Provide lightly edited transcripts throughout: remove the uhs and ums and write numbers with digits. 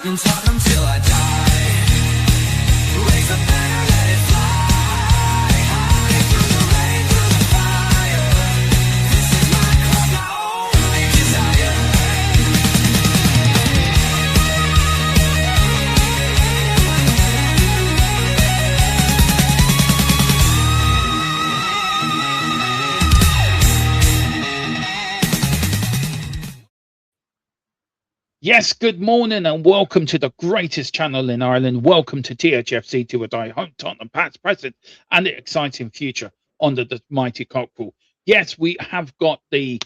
in Tottenham till I die. Raise a banner, let it fly high through the rain, through the fire. This is my club, my only desire. Yes, good morning and welcome to the greatest channel in Ireland. Welcome to THFC to a die home Tottenham past, present, and the exciting future under the mighty Cockerel. Yes, we have got the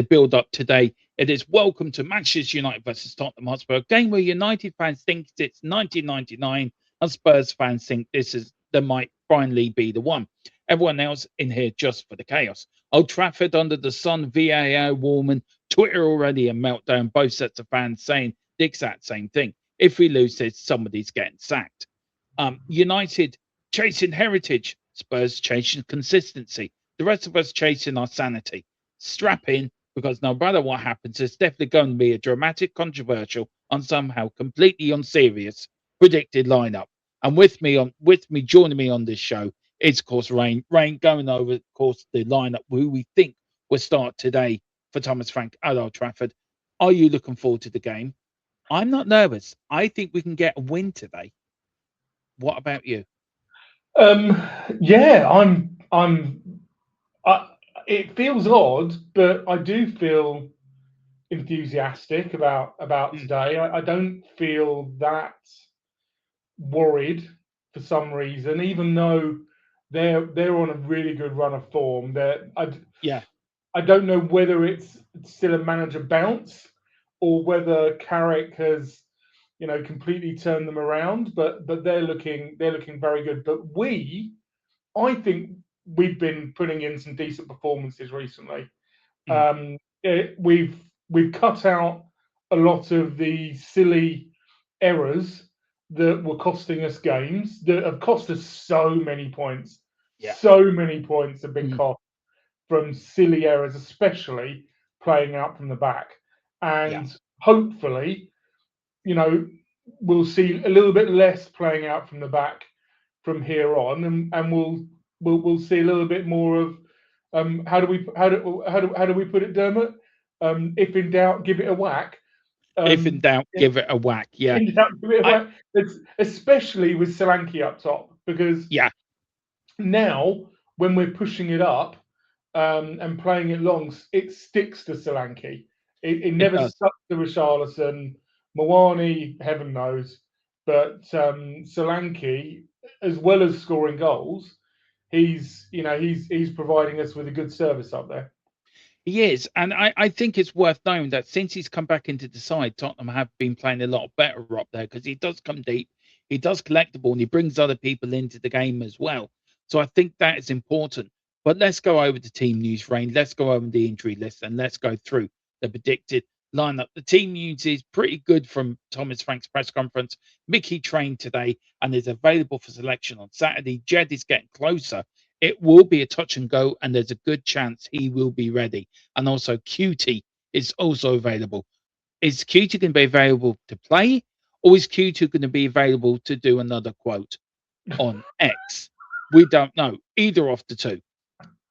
build up today. It is welcome to Manchester United versus Tottenham Hotspur, a game where United fans think it's 1999 and Spurs fans think there might finally be the one. Everyone else in here just for the chaos. Old Trafford under the sun, VAR warming. Twitter already a meltdown, both sets of fans saying the exact same thing. If we lose this, somebody's getting sacked. United chasing heritage, Spurs chasing consistency. The rest of us chasing our sanity. Strap in, because no matter what happens, there's definitely going to be a dramatic, controversial, and somehow completely unserious predicted lineup. And with me joining me on this show is, of course, Rain. Rain going over, of course, the lineup who we think will start today for Thomas Frank at Old Trafford. Are you looking forward to the game? I'm not nervous. I think we can get a win today. What about you? Yeah, it feels odd, but I do feel enthusiastic about today. I don't feel that worried for some reason, even though they're on a really good run of form. Yeah, I don't know whether it's still a manager bounce or whether Carrick has completely turned them around, but they're looking very good. But I think we've been putting in some decent performances recently. mm, We've cut out a lot of the silly errors that were costing us games, that have cost us so many points. yeah, So many points have been mm, cost from silly errors, especially playing out from the back. yeah. And hopefully, you know, we'll see a little bit less playing out from the back from here on, and we'll see a little bit more of how do we put it, Dermot? If in doubt, give it a whack. If in Um, doubt, give it a whack. Yeah, in doubt, give it a I whack. Especially with Solanke up top, because yeah, now when we're pushing it up and playing it long, it sticks to Solanke. It it never does. stuck to Richarlison. Mawani, heaven knows, but Solanke, as well as scoring goals, he's providing us with a good service up there. He is, and I think it's worth knowing that since he's come back into the side, Tottenham have been playing a lot better up there because he does come deep, he does collect the ball, and he brings other people into the game as well. So I think that is important. But let's go over the team news, Rain. Let's go over the injury list and let's go through the predicted lineup. The team news is pretty good from Thomas Frank's press conference. Mickey trained today and is available for selection on Saturday. Jed is getting closer. It will be a touch and go, and there's a good chance he will be ready. And also, Cutie is also available. Is Cutie going to be available to play, or is Cutie going to be available to do another quote on X? We don't know. Either of the two.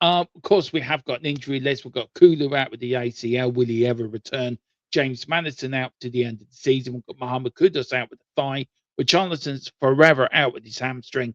Of course, we have got an injury list. We've got Kulu out with the ACL. Will he ever return? James Madison out to the end of the season. We've got Mohamed Kudus out with the thigh. With Jonathan's forever out with his hamstring.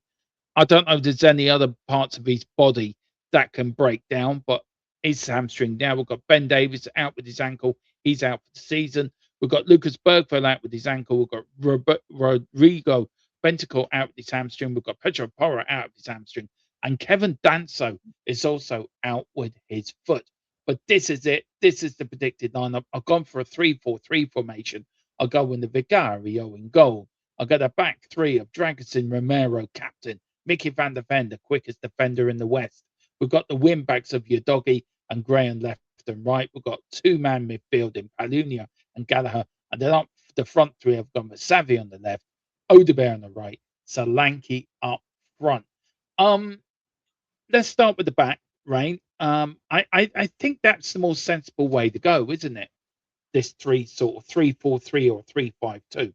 I don't know if there's any other parts of his body that can break down, but his hamstring now. We've got Ben Davis out with his ankle. He's out for the season. We've got Lucas Bergfeld out with his ankle. We've got Rodrigo Bentancur out with his hamstring. We've got Pedro Porro out with his hamstring. And Kevin Danso is also out with his foot. But this is it. This is the predicted lineup. I've gone for a 3-4-3 formation. I'll go with the Vicario in goal. I'll get a back three of Dragosin Romero, captain. Mickey van der Ven, the quickest defender in the West. We've got the wing backs of Udogi and Graham left and right. We've got two-man midfield in Palunia and Gallagher. And then up the front three have gone with Savi on the left, Odebear on the right, Solanke up front. Let's start with the back, Rain. I think that's the more sensible way to go, isn't it? This 3-4-3 or 3-5-2.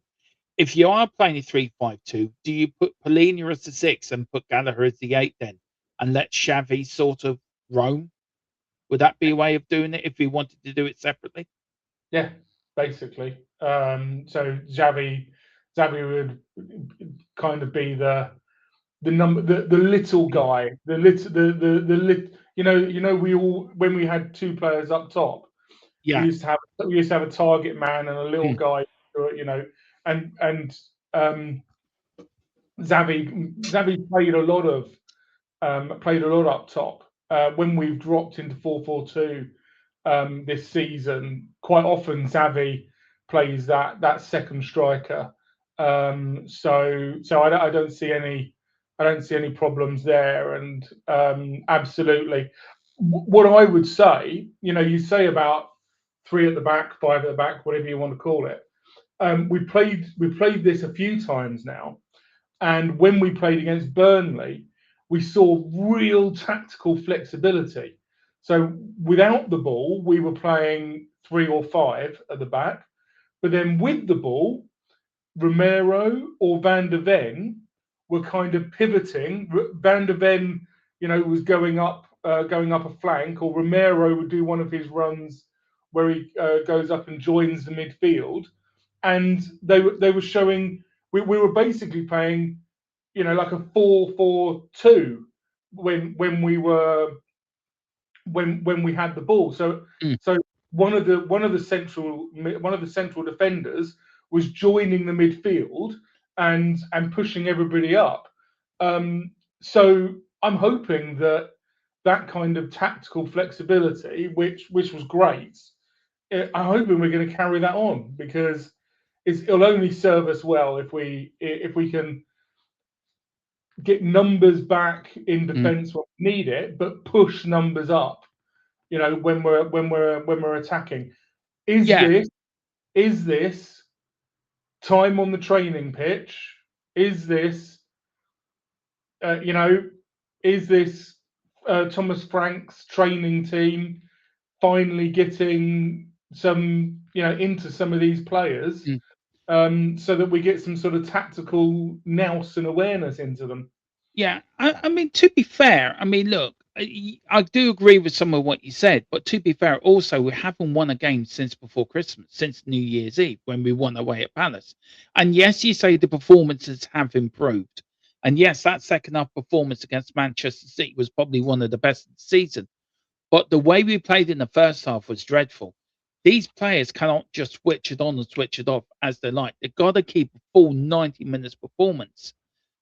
if you are playing a 3-5-2, do you put Polina as the 6 and put Gallagher as the 8 then, and let Xavi sort of roam? Would that be a way of doing it if we wanted to do it separately? Yeah, basically. So Xavi would kind of be the little Mm. guy, we all, when we had two players up top, Yeah. we used to have a target man and a little Mm. guy, and Xavi played a lot up top. When we've dropped into 4-4-2 this season, quite often Xavi plays that second striker. So I don't see any problems there, and absolutely. What I would say, you say about three at the back, five at the back, whatever you want to call it. We played this a few times now, and when we played against Burnley, we saw real tactical flexibility. So without the ball, we were playing three or five at the back. But then with the ball, Romero or Van der Ven were kind of pivoting. Van der Ven, was going up a flank, or Romero would do one of his runs where he goes up and joins the midfield. And they were showing we were basically playing, like a 4-4-2 when we had the ball. Mm. So one of the central defenders was joining the midfield and pushing everybody up. So I'm hoping that kind of tactical flexibility, which was great, I'm hoping we're going to carry that on, because it'll only serve us well if we can get numbers back in Mm. defence when we need it, but push numbers up. When we're attacking. Is Yeah. this is this time on the training pitch? Is this uh, you know is this Thomas Frank's training team finally getting some into some of these players, Mm. so that we get some sort of tactical nous and awareness into them? Yeah, I mean, to be fair, I mean, look, I do agree with some of what you said, but to be fair, also we haven't won a game since before Christmas, since New Year's Eve when we won away at Palace. And yes, you say the performances have improved, and yes, that second half performance against Manchester City was probably one of the best of the season. But the way we played in the first half was dreadful. These players cannot just switch it on and switch it off as they like. They've got to keep a full 90 minutes performance.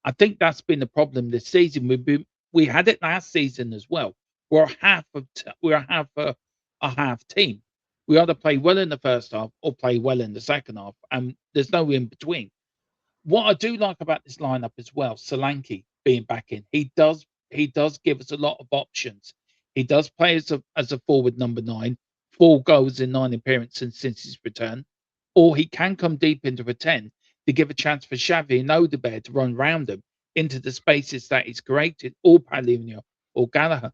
I think that's been the problem this season. We had it last season as well. We're a half team. We either play well in the first half or play well in the second half, and there's no in between. What I do like about this lineup as well, Solanke being back in, he does give us a lot of options. He does play as a forward number 9, 4 goals in 9 appearances since his return, or he can come deep into a 10 to give a chance for Xavi and Odegaard to run round him into the spaces that he's created, or Paulinho or Gallagher.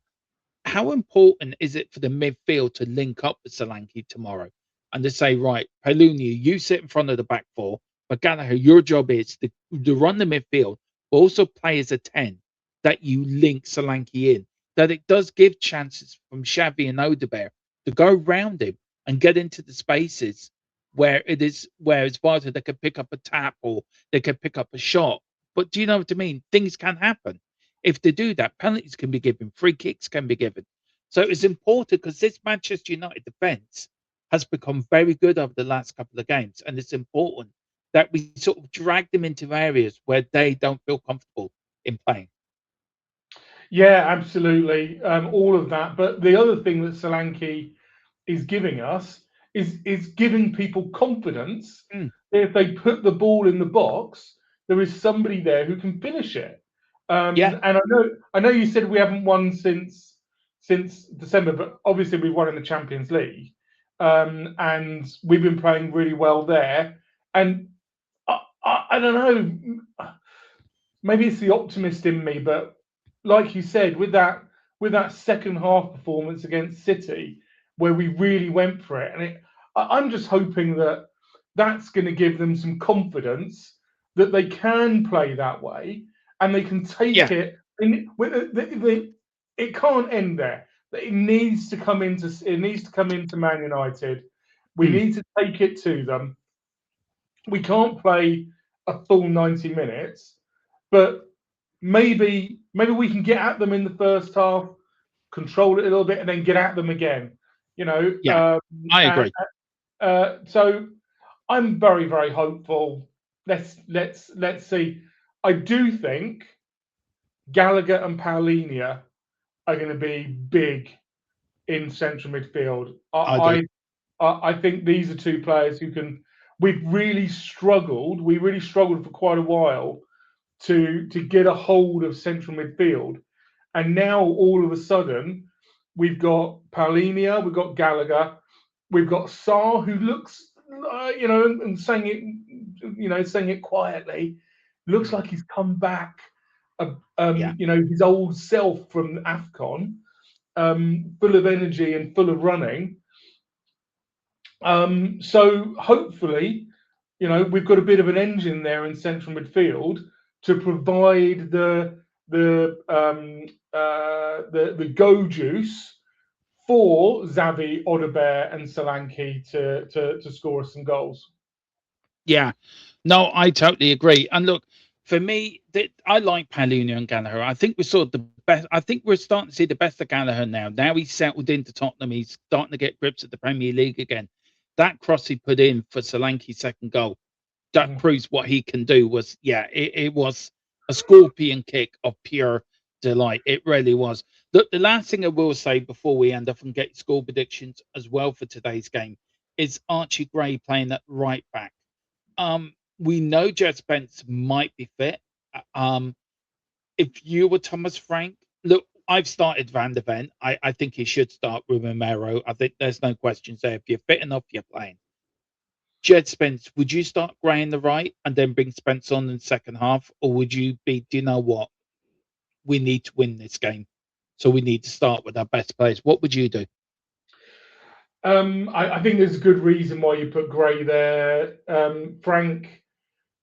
How important is it for the midfield to link up with Solanke tomorrow and to say, right, Paulinho, you sit in front of the back four, but Gallagher, your job is to run the midfield, but also play as a 10, that you link Solanke in, that it does give chances from Xavi and Odegaard to go round him and get into the spaces where it's vital they could pick up a tap or they could pick up a shot. But do you know what I mean? Things can happen. If they do that, penalties can be given, free kicks can be given. So it's important because this Manchester United defence has become very good over the last couple of games, and it's important that we sort of drag them into areas where they don't feel comfortable in playing. Yeah, absolutely. All of that. But the other thing that Solanke is giving us is giving people confidence Mm. that if they put the ball in the box, there is somebody there who can finish it. Yeah. And I know you said we haven't won since December, but obviously we've won in the Champions League, and we've been playing really well there. And I don't know, maybe it's the optimist in me, but like you said, with that second half performance against City, where we really went for it, and I'm just hoping that's going to give them some confidence that they can play that way and they can take it. And it can't end there. It needs to come into Man United. We need to take it to them. We can't play a full 90 minutes, but maybe we can get at them in the first half, control it a little bit, and then get at them again. I agree. So I'm very, very hopeful. Let's see. I do think Gallagher and Paulinho are going to be big in central midfield. I think these are two players who can. We've really struggled. We really struggled for quite a while to get a hold of central midfield, and now all of a sudden we've got Paulinho, we've got Gallagher, we've got Sarr, who looks, and saying it quietly, looks like he's come back, his old self from AFCON, full of energy and full of running. So hopefully, we've got a bit of an engine there in central midfield to provide the go juice for Xavi, Odobert, and Solanke to score us some goals. Yeah, no, I totally agree. And look, for me, I like Paulinho and Gallagher. I think we saw the best. I think we're starting to see the best of Gallagher now. Now he's settled into Tottenham. He's starting to get grips at the Premier League again. That cross he put in for Solanke's second goal, that proves what he can do. It was a scorpion kick of pure delight. It really was. Look, the last thing I will say before we end up and get score predictions as well for today's game is Archie Gray playing at right back. We know Jed Spence might be fit. If you were Thomas Frank, look, I've started Van der Ven. I think he should start with Romero. I think there's no questions there. If you're fit enough, you're playing. Jed Spence, would you start Gray in the right and then bring Spence on in the second half? Or would you be, do you know what? We need to win this game. So we need to start with our best players. What would you do? I think there's a good reason why you put Gray there. Frank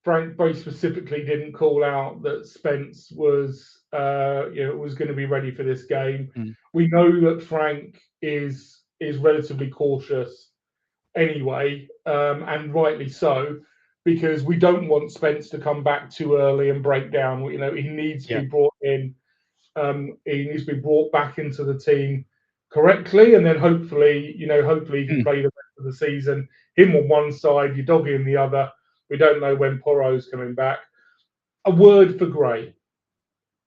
very specifically didn't call out that Spence was going to be ready for this game. We know that Frank is relatively cautious anyway, and rightly so, because we don't want Spence to come back too early and break down. He needs to be brought in. He needs to be brought back into the team correctly, and then hopefully he can play the rest of the season. Him on one side, your doggy on the other. We don't know when Porro's coming back. A word for Gray.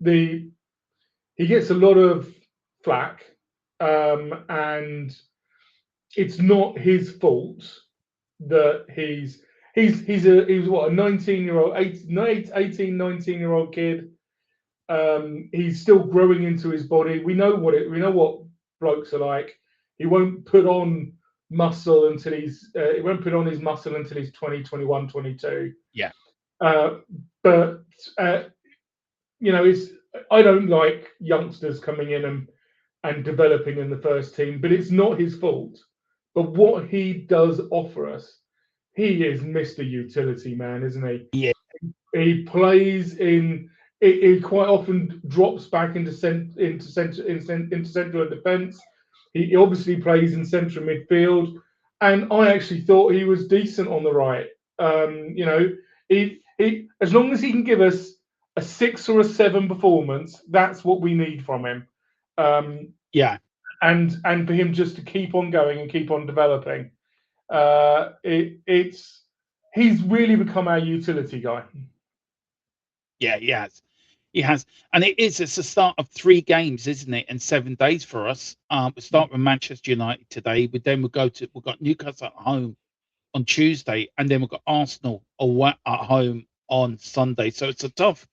He gets a lot of flack, and it's not his fault that he's a 19-year-old, 18, 19-year-old kid. He's still growing into his body. We know what blokes are like. He won't put on muscle until he won't put on his muscle until he's 20, 21, 22. Yeah. But I don't like youngsters coming in and developing in the first team, but it's not his fault. But what he does offer us, he is Mr. Utility Man, isn't he? Yeah. He plays in. He quite often drops back into central defence. He obviously plays in central midfield, and I actually thought he was decent on the right. He as long as he can give us a 6 or a 7 performance, that's what we need from him. And for him just to keep on going and keep on developing. He's really become our utility guy. Yeah, he has. And it's the start of 3 games, isn't it? In 7 days for us. We start with Manchester United today, but then we've got Newcastle at home on Tuesday, and then we've got Arsenal away at home on Sunday. So it's a tough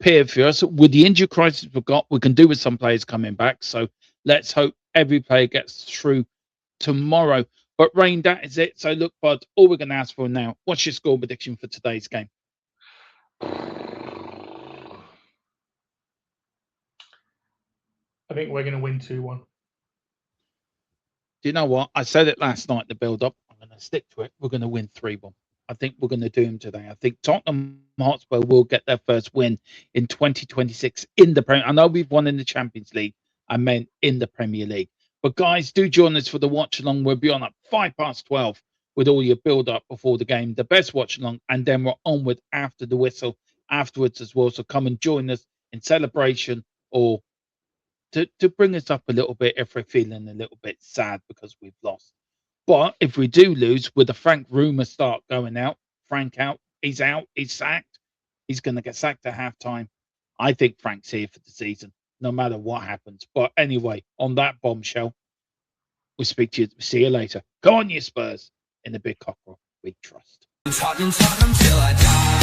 period for us. With the injury crisis we've got, we can do with some players coming back. So let's hope every player gets through tomorrow. But Rain, that is it. So look, bud, all we're going to ask for now, what's your score prediction for today's game? I think we're going to win 2-1. Do you know what? I said it last night, the build-up. I'm going to stick to it. We're going to win 3-1. I think we're going to do them today. I think Tottenham Hotspur will get their first win in 2026 in the Premier. I know we've won in the Champions League. I meant in the Premier League. But guys, do join us for the watch along. We'll be on at 12:05 with all your build up before the game, the best watch along, and then we're on with after the whistle afterwards as well. So come and join us in celebration or to bring us up a little bit if we're feeling a little bit sad because we've lost. But if we do lose, with the Frank rumour start going out, Frank out, he's sacked, he's going to get sacked at halftime. I think Frank's here for the season, no matter what happens. But anyway, on that bombshell, we'll speak to you. See you later. Go on, you Spurs, in the big cockerel. We trust. Tottenham till I die.